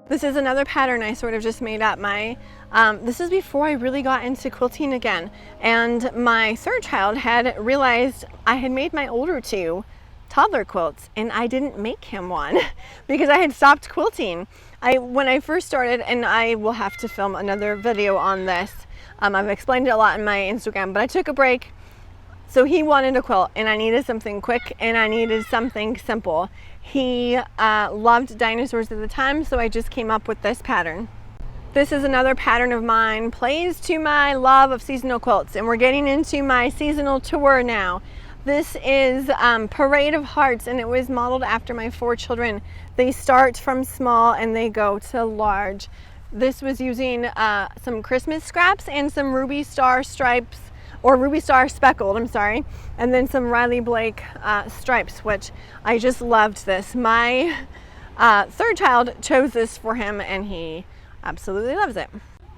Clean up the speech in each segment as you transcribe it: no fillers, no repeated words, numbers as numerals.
This is another pattern I sort of just made up. This is before I really got into quilting again, and my third child had realized I had made my older two toddler quilts and I didn't make him one because I had stopped quilting. When I first started, and I will have to film another video on this, I've explained it a lot in my Instagram, but I took a break. So he wanted a quilt and I needed something quick and I needed something simple. He loved dinosaurs at the time, so I just came up with this pattern. This is another pattern of mine, plays to my love of seasonal quilts, and we're getting into my seasonal tour now. This is Parade of Hearts, and it was modeled after my 4 children. They start from small and they go to large. This was using some Christmas scraps and some Ruby Star stripes, or Ruby Star speckled, I'm sorry, and then some Riley Blake stripes, which I just loved this. My third child chose this for him and he absolutely loves it.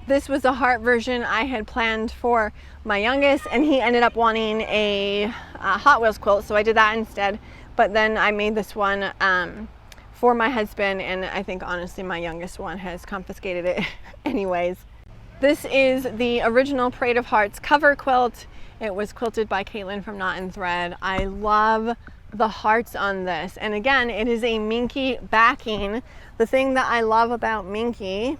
This was a heart version I had planned for my youngest, and he ended up wanting a Hot Wheels quilt, so I did that instead. But then I made this one for my husband, and I think honestly my youngest one has confiscated it anyways. This is the original Parade of Hearts cover quilt. It was quilted by Caitlin from Knot and Thread. I love the hearts on this, and again, it is a minky backing. The thing that I love about minky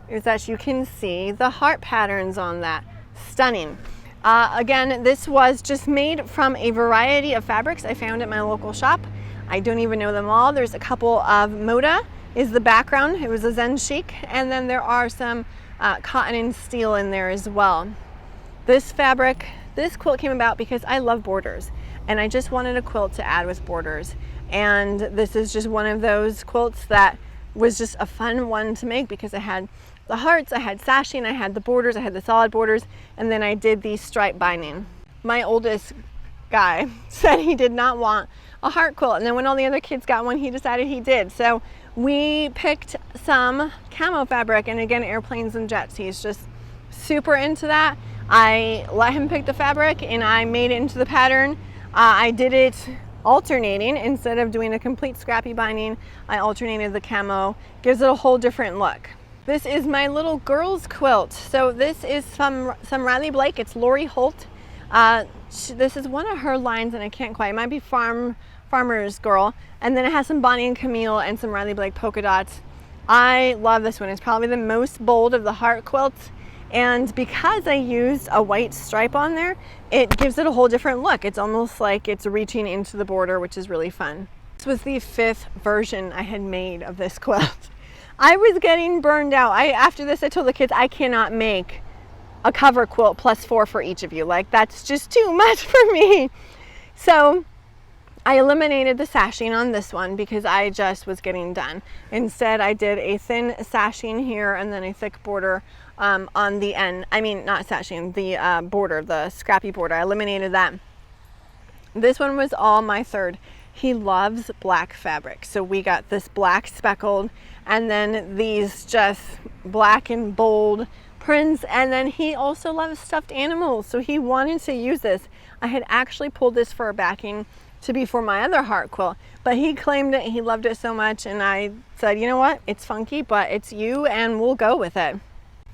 is that you can see the heart patterns on that. Stunning. Again, this was just made from a variety of fabrics I found at my local shop. I don't even know them all. There's a couple of Moda is the background. It was a Zen chic, and then there are some cotton and steel in there as well. This quilt came about because I love borders, and I just wanted a quilt to add with borders, and this is just one of those quilts that was just a fun one to make because I had the hearts, I had sashing, I had the borders, I had the solid borders, and then I did the stripe binding. My oldest guy said he did not want a heart quilt, and then when all the other kids got one, he decided he did. So we picked some camo fabric, and again, airplanes and jets. He's just super into that. I let him pick the fabric and I made it into the pattern. I did it alternating. Instead of doing a complete scrappy binding, I alternated the camo. Gives it a whole different look. This is my little girl's quilt. So this is some Riley Blake. It's Lori Holt. This is one of her lines, and I can't quite. It might be Farmer's Girl. And then it has some Bonnie and Camille and some Riley Blake polka dots. I love this one. It's probably the most bold of the heart quilts. And because I used a white stripe on there, it gives it a whole different look. It's almost like it's reaching into the border, which is really fun. This was the 5th version I had made of this quilt. I was getting burned out. After this, I told the kids I cannot make a cover quilt plus 4 for each of you. Like, that's just too much for me. So I eliminated the sashing on this one because I just was getting done. Instead, I did a thin sashing here and then a thick border on the end. I mean, not sashing, the border, the scrappy border. I eliminated that. This one was all my third. He loves black fabric, so we got this black speckled and then these just black and bold prints, and then he also loves stuffed animals, so he wanted to use this. I had actually pulled this for a backing to be for my other heart quilt, but he claimed it. He loved it so much, and I said, you know what, it's funky, but it's you, and we'll go with it.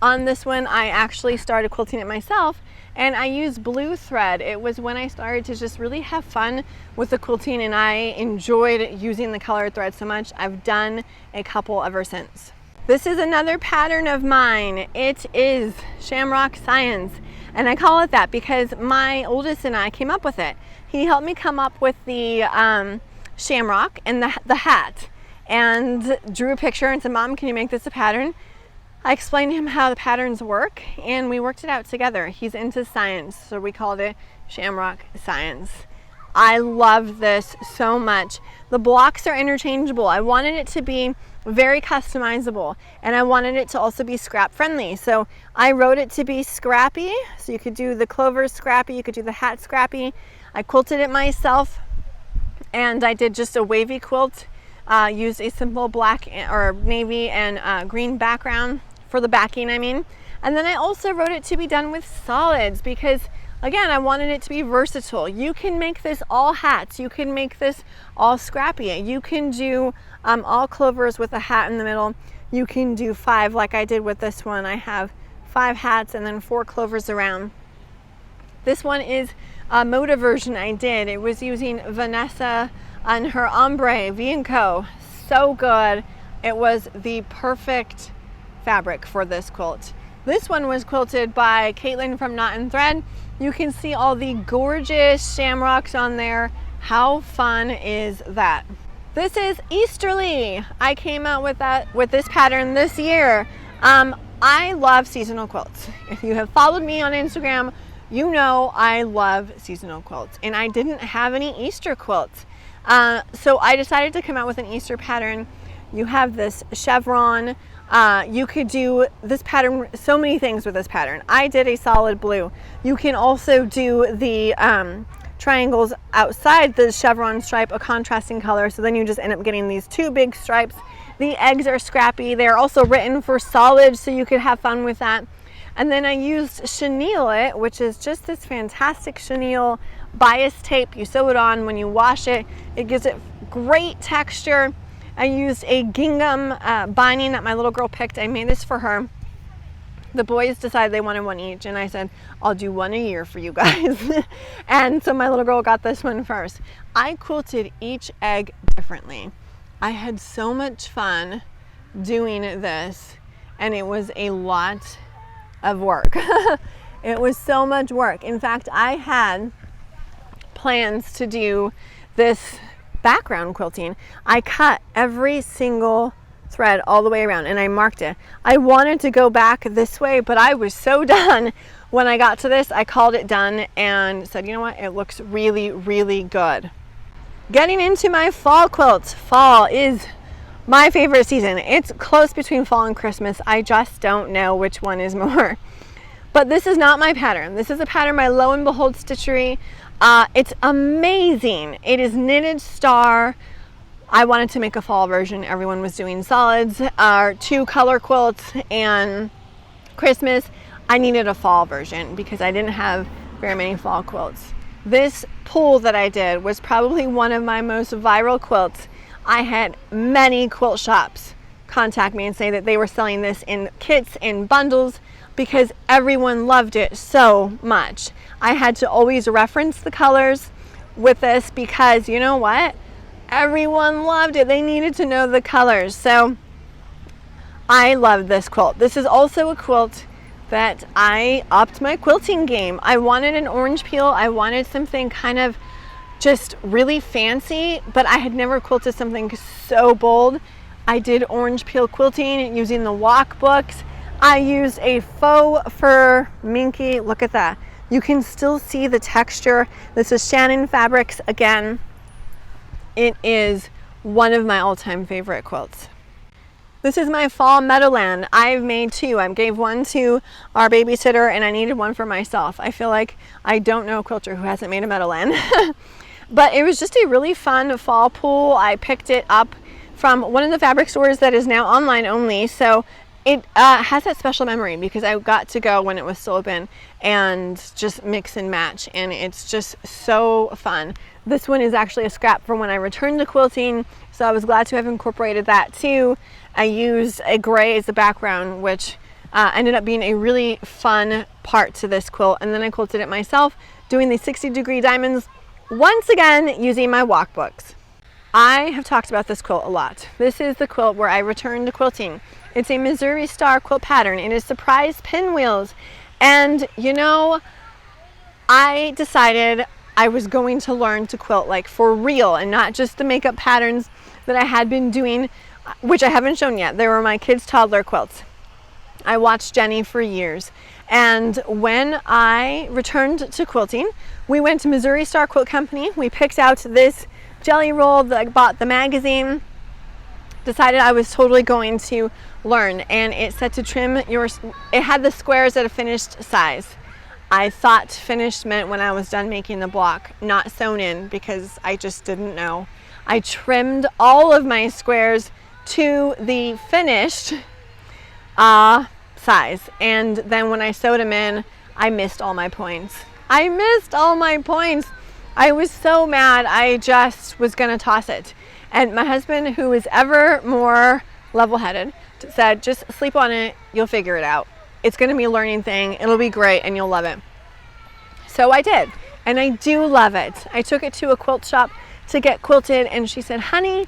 On this one, I actually started quilting it myself, and I used blue thread. It was when I started to just really have fun with the quilting, and I enjoyed using the colored thread so much. I've done a couple ever since. This is another pattern of mine. It is Shamrock Science, and I call it that because my oldest and I came up with it. He helped me come up with the shamrock and the hat, and drew a picture and said, Mom, can you make this a pattern? I explained to him how the patterns work, and we worked it out together. He's into science, so we called it Shamrock Science. I love this so much. The blocks are interchangeable. I wanted it to be very customizable, and I wanted it to also be scrap friendly. So I wrote it to be scrappy, so you could do the clover scrappy, you could do the hat scrappy. I quilted it myself, and I did just a wavy quilt, used a simple black or navy and green background for the backing, I mean. And then I also wrote it to be done with solids because, again, I wanted it to be versatile. You can make this all hats. You can make this all scrappy. You can do all clovers with a hat in the middle. You can do 5 like I did with this one. I have 5 hats and then 4 clovers around. This one is a moda version I did. It was using Vanessa on her ombre V&Co. So good. It was the perfect fabric for this quilt. This one was quilted by Caitlin from Knot and Thread. You can see all the gorgeous shamrocks on there. How fun is that? This is Easterly. I came out with this pattern this year. I love seasonal quilts. If you have followed me on Instagram, you know I love seasonal quilts, and I didn't have any Easter quilts. So I decided to come out with an Easter pattern. You have this chevron. You could do this pattern, so many things with this pattern. I did a solid blue. You can also do the triangles outside the chevron stripe a contrasting color, so then you just end up getting these 2 big stripes. The eggs are scrappy. They're also written for solid, so you could have fun with that. And then I used chenille it, which is just this fantastic chenille bias tape. You sew it on. When you wash it, it gives it great texture. I used a gingham binding that my little girl picked. I made this for her. The boys decided they wanted one each, and I said, I'll do one a year for you guys. And so my little girl got this one first. I quilted each egg differently. I had so much fun doing this, and it was a lot of work. It was so much work. In fact, I had plans to do this background quilting. I cut every single thread all the way around and I marked it. I wanted to go back this way, but I was so done when I got to this. I called it done and said, you know what, it looks really, really good. Getting into my fall quilts. Fall is my favorite season. It's close between fall and Christmas. I just don't know which one is more. But this is not my pattern. This is a pattern by Lo and Behold Stitchery. It's amazing. It is knitted star. I wanted to make a fall version. Everyone was doing solids, 2 color quilts, and Christmas. I needed a fall version because I didn't have very many fall quilts. This pull that I did was probably one of my most viral quilts. I had many quilt shops contact me and say that they were selling this in kits and bundles because everyone loved it so much. I had to always reference the colors with this because you know what? Everyone loved it. They needed to know the colors. So I love this quilt. This is also a quilt that I upped my quilting game. I wanted an orange peel. I wanted something kind of just really fancy, but I had never quilted something so bold. I did orange peel quilting using the walk books. I used a faux fur minky. Look at that. You can still see the texture. This is Shannon Fabrics again. It is one of my all-time favorite quilts. This is my fall Meadowland. I've made 2. I gave one to our babysitter and I needed one for myself. I feel like I don't know a quilter who hasn't made a Meadowland. But it was just a really fun fall pull. I picked it up from one of the fabric stores that is now online only. So it has that special memory because I got to go when it was still open and just mix and match, and it's just so fun. This one is actually a scrap from when I returned to quilting, so I was glad to have incorporated that too. I used a gray as the background, which ended up being a really fun part to this quilt, and then I quilted it myself doing the 60-degree diamonds once again using my walk books. I have talked about this quilt a lot. This is the quilt where I returned to quilting. It's a Missouri Star quilt pattern. It is surprise pinwheels. And you know, I decided I was going to learn to quilt like for real and not just the makeup patterns that I had been doing, which I haven't shown yet. They were my kids' toddler quilts. I watched Jenny for years. And when I returned to quilting, we went to Missouri Star Quilt Company. We picked out this jelly roll that I bought the magazine, decided I was totally going to learn, and it said to trim it had the squares at a finished size. I thought finished meant when I was done making the block, not sewn in, because I just didn't know. I trimmed all of my squares to the finished size, and then when I sewed them in, I missed all my points. I missed all my points. I was so mad, I just was gonna toss it. And my husband, who is ever more level-headed, laughed, said, just sleep on it, you'll figure it out. It's gonna be a learning thing, it'll be great, and you'll love it. So I did, and I do love it. I took it to a quilt shop to get quilted, and she said, honey,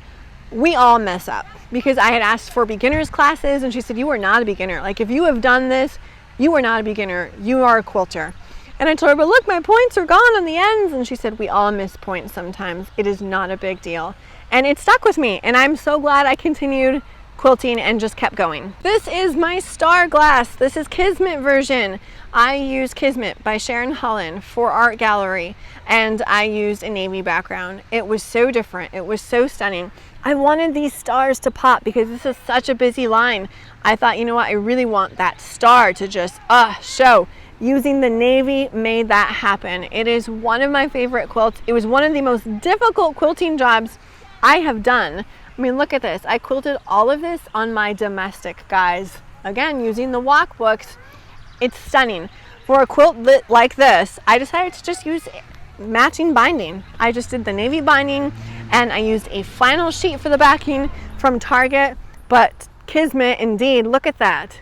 we all mess up, because I had asked for beginners classes, and she said, you are not a beginner. Like, if you have done this, you are not a beginner, you are a quilter. And I told her, but look, my points are gone on the ends. And she said, we all miss points sometimes. It is not a big deal. And it stuck with me, and I'm so glad I continued quilting and just kept going. This is my star glass. This is Kismet version. I used Kismet by Sharon Holland for Art Gallery, and I used a navy background. It was so different. It was so stunning. I wanted these stars to pop because this is such a busy line. I thought, you know what, I really want that star to just show. Using the navy made that happen. It is one of my favorite quilts. It was one of the most difficult quilting jobs I have done. I mean, look at this. I quilted all of this on my domestic, guys. Again, using the walk books. It's stunning. For a quilt like this, I decided to just use matching binding. I just did the navy binding, and I used a flannel sheet for the backing from Target. But Kismet, indeed, look at that.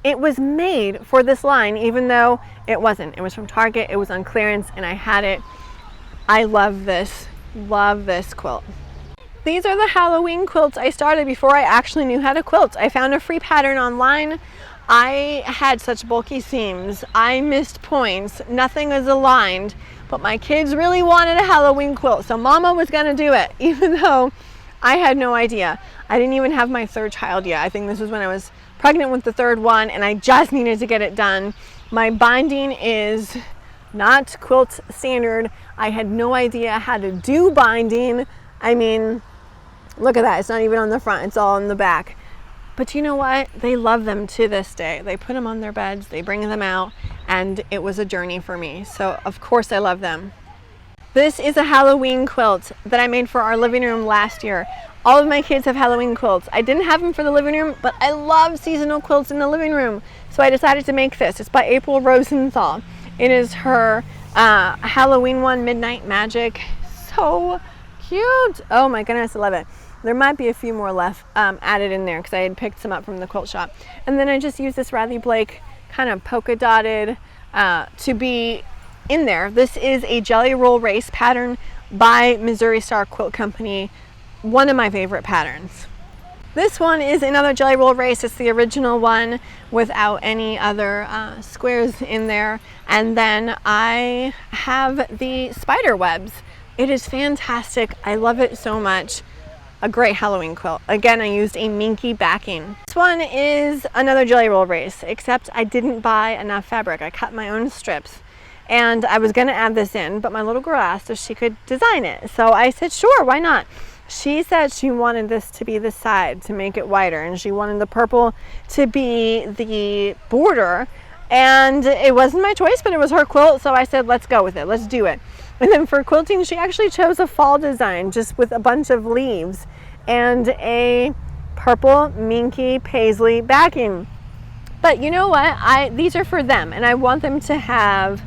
It was made for this line, even though it wasn't. It was from Target, it was on clearance, and I had it. I love this quilt. These are the Halloween quilts I started before I actually knew how to quilt. I found a free pattern online. I had such bulky seams. I missed points. Nothing was aligned, but my kids really wanted a Halloween quilt, so Mama was gonna do it, even though I had no idea. I didn't even have my third child yet. I think this was when I was pregnant with the third one, and I just needed to get it done. My binding is not quilt standard. I had no idea how to do binding. I mean, look at that. It's not even on the front. It's all on the back. But you know what? They love them to this day. They put them on their beds, they bring them out, and it was a journey for me. So of course I love them. This is a Halloween quilt that I made for our living room last year. All of my kids have Halloween quilts. I didn't have them for the living room, but I love seasonal quilts in the living room. So I decided to make this. It's by April Rosenthal. It is her Halloween one, Midnight Magic. So cute. Oh my goodness, I love it. There might be a few more left added in there because I had picked some up from the quilt shop. And then I just used this Radley Blake kind of polka dotted to be in there. This is a Jelly Roll Race pattern by Missouri Star Quilt Company. One of my favorite patterns. This one is another Jelly Roll Race. It's the original one without any other squares in there. And then I have the spider webs. It is fantastic. I love it so much. A great Halloween quilt. Again, I used a minky backing. This one is another Jelly Roll Race, except I didn't buy enough fabric. I cut my own strips. And I was gonna add this in, but my little girl asked if she could design it. So I said, sure, why not? She said she wanted this to be the side to make it wider, and she wanted the purple to be the border. And it wasn't my choice, but it was her quilt, so I said, let's go with it, let's do it. And then for quilting, she actually chose a fall design just with a bunch of leaves and a purple minky paisley backing. But you know what? These are for them, and I want them to have,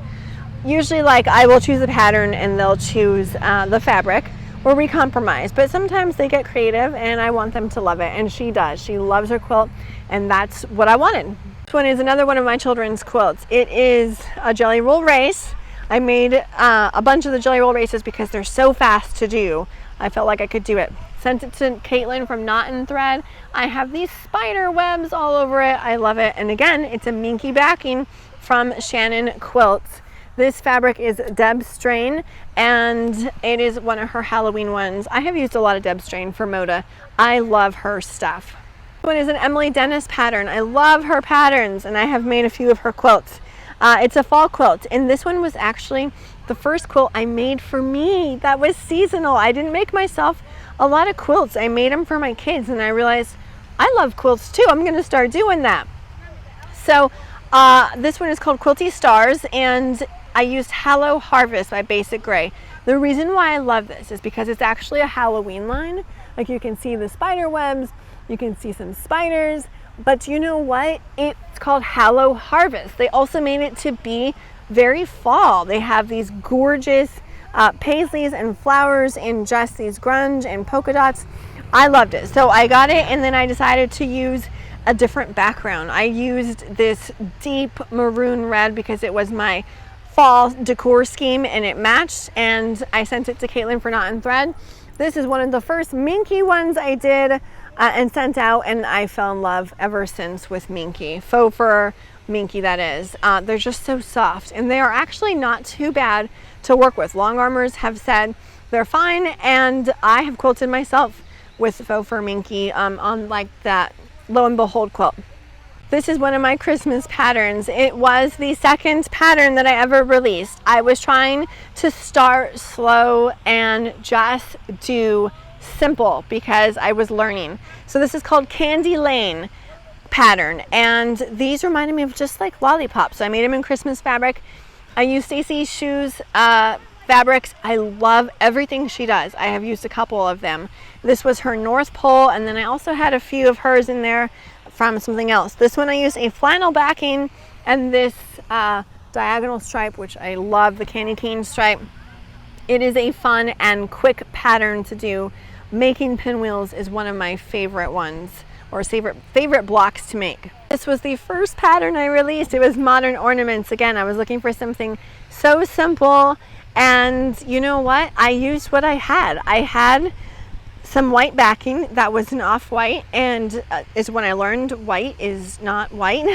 usually like I will choose a pattern and they'll choose the fabric, where we compromise, but sometimes they get creative and I want them to love it, and she does. She loves her quilt, and that's what I wanted. This one is another one of my children's quilts. It is a Jelly Roll Race. I made a bunch of the Jelly Roll Races because they're so fast to do. I felt like I could do it. Sent it to Caitlin from Knot and Thread. I have these spider webs all over it. I love it. And again, it's a minky backing from Shannon Quilts. This fabric is Deb Strain, and it is one of her Halloween ones. I have used a lot of Deb Strain for Moda. I love her stuff. This one is an Emily Dennis pattern. I love her patterns, and I have made a few of her quilts. It's a fall quilt, and this one was actually the first quilt I made for me that was seasonal. I didn't make myself a lot of quilts. I made them for my kids, and I realized I love quilts too. I'm going to start doing that. So this one is called Quilty Stars, and I used Hallow Harvest by Basic Gray. The reason why I love this is because it's actually a Halloween line. Like, you can see the spider webs, you can see some spiders, but you know what? It's called Hallow Harvest. They also made it to be very fall. They have these gorgeous paisleys and flowers and just these grunge and polka dots. I loved it. So I got it, and then I decided to use a different background. I used this deep maroon red because it was my fall decor scheme and it matched, and I sent it to Caitlin for Knot and Thread. This is one of the first minky ones I did and sent out, and I fell in love ever since with minky, faux fur minky that is. They're just so soft, and they are actually not too bad to work with. Long armors have said they're fine, and I have quilted myself with faux fur minky on like that Lo and Behold quilt. This is one of my Christmas patterns. It was the second pattern that I ever released. I was trying to start slow and just do simple because I was learning. So this is called Candy Lane pattern, and these reminded me of just like lollipops. So I made them in Christmas fabric. I used Stacey's Shoes fabrics. I love everything she does. I have used a couple of them. This was her North Pole, and then I also had a few of hers in there from something else. This one I used a flannel backing and this diagonal stripe, which I love, the candy cane stripe. It is a fun and quick pattern to do. Making pinwheels is one of my favorite ones, or favorite blocks to make. This was the first pattern I released. It was modern ornaments. Again, I was looking for something so simple, and you know what? I used what I had. I had some white backing that was an off-white, and is when I learned white is not white.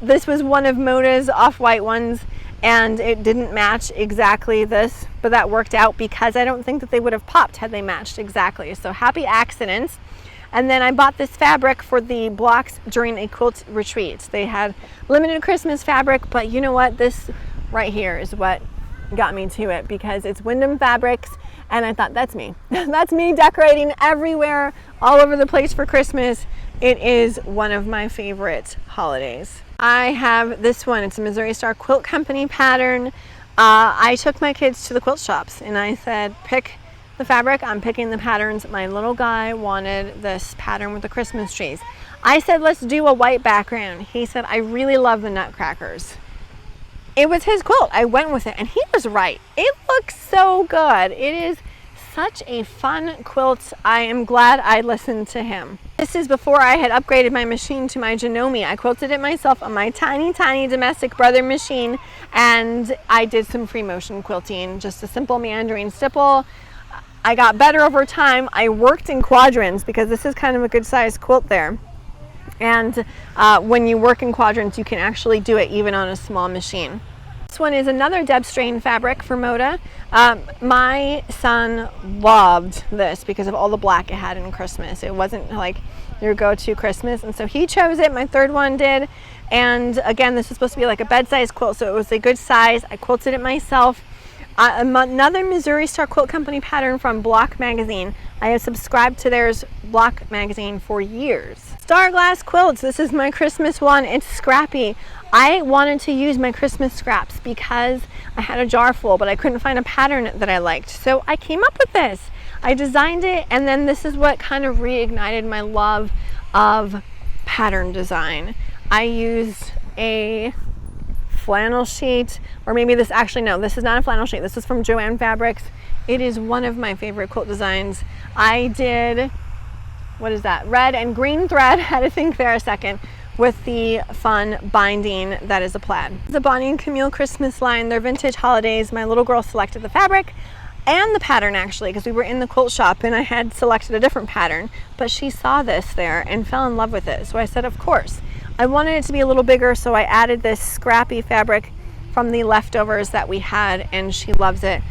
This was one of Moda's off-white ones, and it didn't match exactly this, but that worked out because I don't think that they would have popped had they matched exactly. So happy accidents. And then I bought this fabric for the blocks during a quilt retreat. They had limited Christmas fabric, but you know what? This right here is what got me to it, because it's Wyndham Fabrics, and I thought, that's me. That's me decorating everywhere, all over the place for Christmas. It is one of my favorite holidays. I have this one. It's a Missouri Star Quilt Company pattern. I took my kids to the quilt shops and I said, pick the fabric, I'm picking the patterns. My little guy wanted this pattern with the Christmas trees. I said, let's do a white background. He said, I really love the Nutcrackers. It was his quilt. I went with it, and he was right. It looks so good. It is such a fun quilt. I am glad I listened to him. This is before I had upgraded my machine to my Janome. I quilted it myself on my tiny, tiny domestic brother machine, and I did some free motion quilting, just a simple meandering stipple. I got better over time. I worked in quadrants because this is kind of a good sized quilt there. And when you work in quadrants, you can actually do it even on a small machine. This one is another Deb Strain fabric for Moda. My son loved this because of all the black it had in Christmas. It wasn't like your go-to Christmas, and so he chose it. My third one did. And again, this is supposed to be like a bed-size quilt, so it was a good size. I quilted it myself. Another Missouri Star Quilt Company pattern from Block Magazine. I have subscribed to their Block Magazine for years. Star Glass Quilts. This is my Christmas one. It's scrappy. I wanted to use my Christmas scraps because I had a jar full, but I couldn't find a pattern that I liked. So I came up with this. I designed it, and then this is what kind of reignited my love of pattern design. I used a flannel sheet, or maybe this, actually no, this is not a flannel sheet. This is from Joann Fabrics. It is one of my favorite quilt designs. I did, what is that? Red and green thread. Had to think there a second. With the fun binding that is a plaid. The Bonnie and Camille Christmas line, they're vintage holidays. My little girl selected the fabric and the pattern actually, because we were in the quilt shop and I had selected a different pattern, but she saw this there and fell in love with it. So I said, of course. I wanted it to be a little bigger, so I added this scrappy fabric from the leftovers that we had, and she loves it.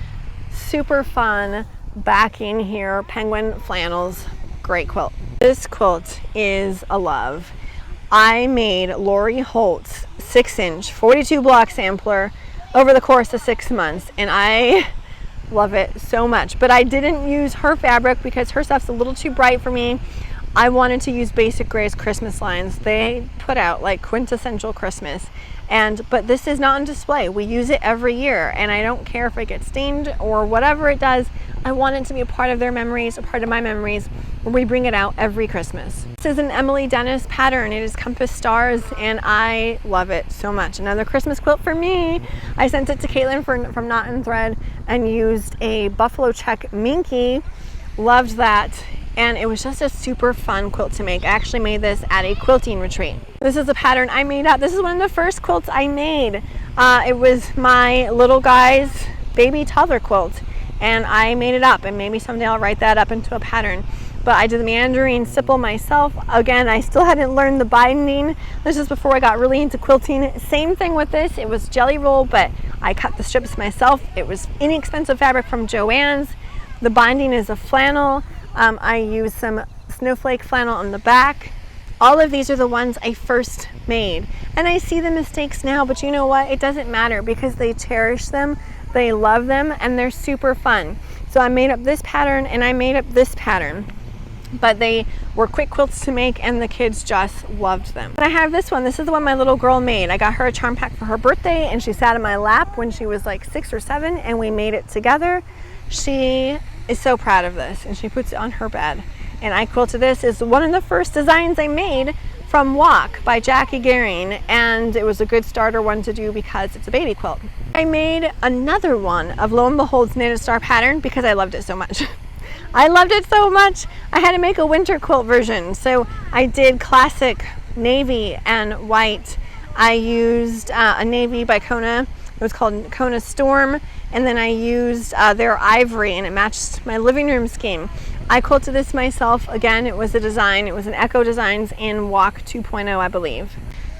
Super fun backing here, penguin flannels, great quilt. This quilt is a love. I made Lori Holt's 6-inch 42 block sampler over the course of 6 months, and I love it so much. But I didn't use her fabric because her stuff's a little too bright for me. I wanted to use Basic Gray's Christmas lines. They put out like quintessential Christmas, but this is not on display. We use it every year, and I don't care if it gets stained or whatever it does. I want it to be a part of their memories, a part of my memories, where we bring it out every Christmas. This is an Emily Dennis pattern. It is Compass Stars, and I love it so much. Another Christmas quilt for me. I sent it to Caitlin from Knot and Thread and used a buffalo check minky. Loved that. and it was just a super fun quilt to make. I actually made this at a quilting retreat. This is a pattern I made up. This is one of the first quilts I made. It was my little guy's baby toddler quilt, and I made it up, and maybe someday I'll write that up into a pattern. But I did the meandering stipple myself. Again, I still hadn't learned the binding. This is before I got really into quilting. Same thing with this. It was jelly roll, but I cut the strips myself. It was inexpensive fabric from Joann's. The binding is a flannel. I used some snowflake flannel on the back. All of these are the ones I first made. And I see the mistakes now, but you know what? It doesn't matter because they cherish them, they love them, and they're super fun. So I made up this pattern and I made up this pattern. But they were quick quilts to make and the kids just loved them. And I have this one. This is the one my little girl made. I got her a charm pack for her birthday and she sat in my lap when she was like 6 or 7 and we made it together. She is so proud of this and she puts it on her bed. And I quilted this. It's one of the first designs I made from Walk by Jackie Gehring, and it was a good starter one to do because it's a baby quilt. I made another one of Lo and Behold's Knitted Star pattern because I loved it so much. I loved it so much, I had to make a winter quilt version. So I did classic navy and white. I used a navy by Kona. It was called Kona Storm. And then I used their ivory and it matched my living room scheme. I quilted this myself. Again, it was a design. It was an Echo Designs in Walk 2.0, I believe.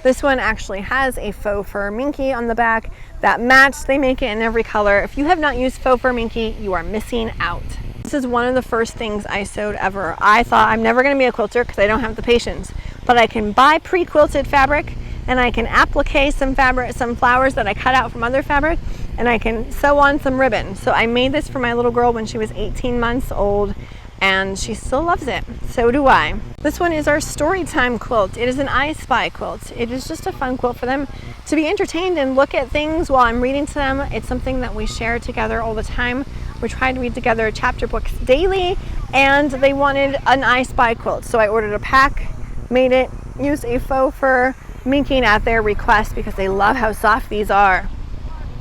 This one actually has a faux fur minky on the back that matched. They make it in every color. If you have not used faux fur minky, you are missing out. This is one of the first things I sewed ever. I thought I'm never going to be a quilter because I don't have the patience, but I can buy pre-quilted fabric and I can applique some fabric, some flowers that I cut out from other fabric, and I can sew on some ribbon. So I made this for my little girl when she was 18 months old and she still loves it. So do I. This one is our Storytime quilt. It is an I Spy quilt. It is just a fun quilt for them to be entertained and look at things while I'm reading to them. It's something that we share together all the time. We try to read together chapter books daily, and they wanted an I Spy quilt. So I ordered a pack, made it, used a faux fur minking at their request because they love how soft these are.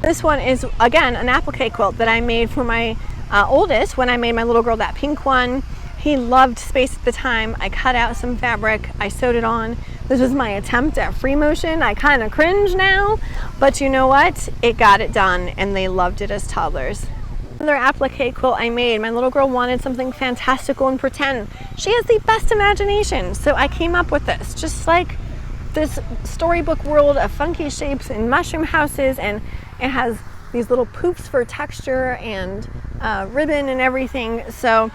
This one is, again, an applique quilt that I made for my oldest when I made my little girl that pink one. He loved space at the time. I cut out some fabric, I sewed it on. This was my attempt at free motion. I kind of cringe now, but you know what? It got it done and they loved it as toddlers. Another applique quilt I made. My little girl wanted something fantastical and pretend. She has the best imagination, so I came up with this. Just like this storybook world of funky shapes and mushroom houses, and it has these little poofs for texture and ribbon and everything. So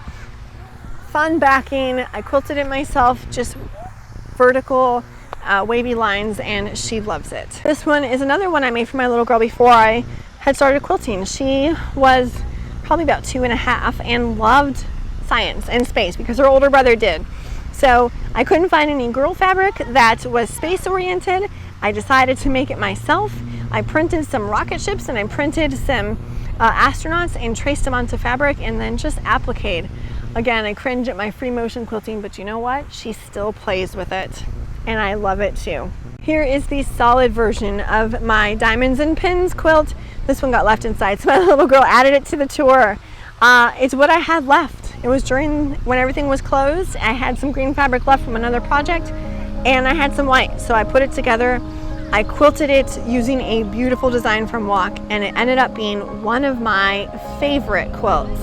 fun backing. I quilted it myself, just vertical wavy lines, and she loves it. This one is another one I made for my little girl before I had started quilting. She was probably about 2.5 and loved science and space because her older brother did. So I couldn't find any girl fabric that was space oriented. I decided to make it myself. I printed some rocket ships and I printed some astronauts and traced them onto fabric and then just appliqued. Again, I cringe at my free motion quilting, but you know what? She still plays with it and I love it too. Here is the solid version of my Diamonds and Pins quilt. This one got left inside, so my little girl added it to the tour. It's what I had left. It was during when everything was closed. I had some green fabric left from another project and I had some white, so I put it together. I quilted it using a beautiful design from Walk, and it ended up being one of my favorite quilts.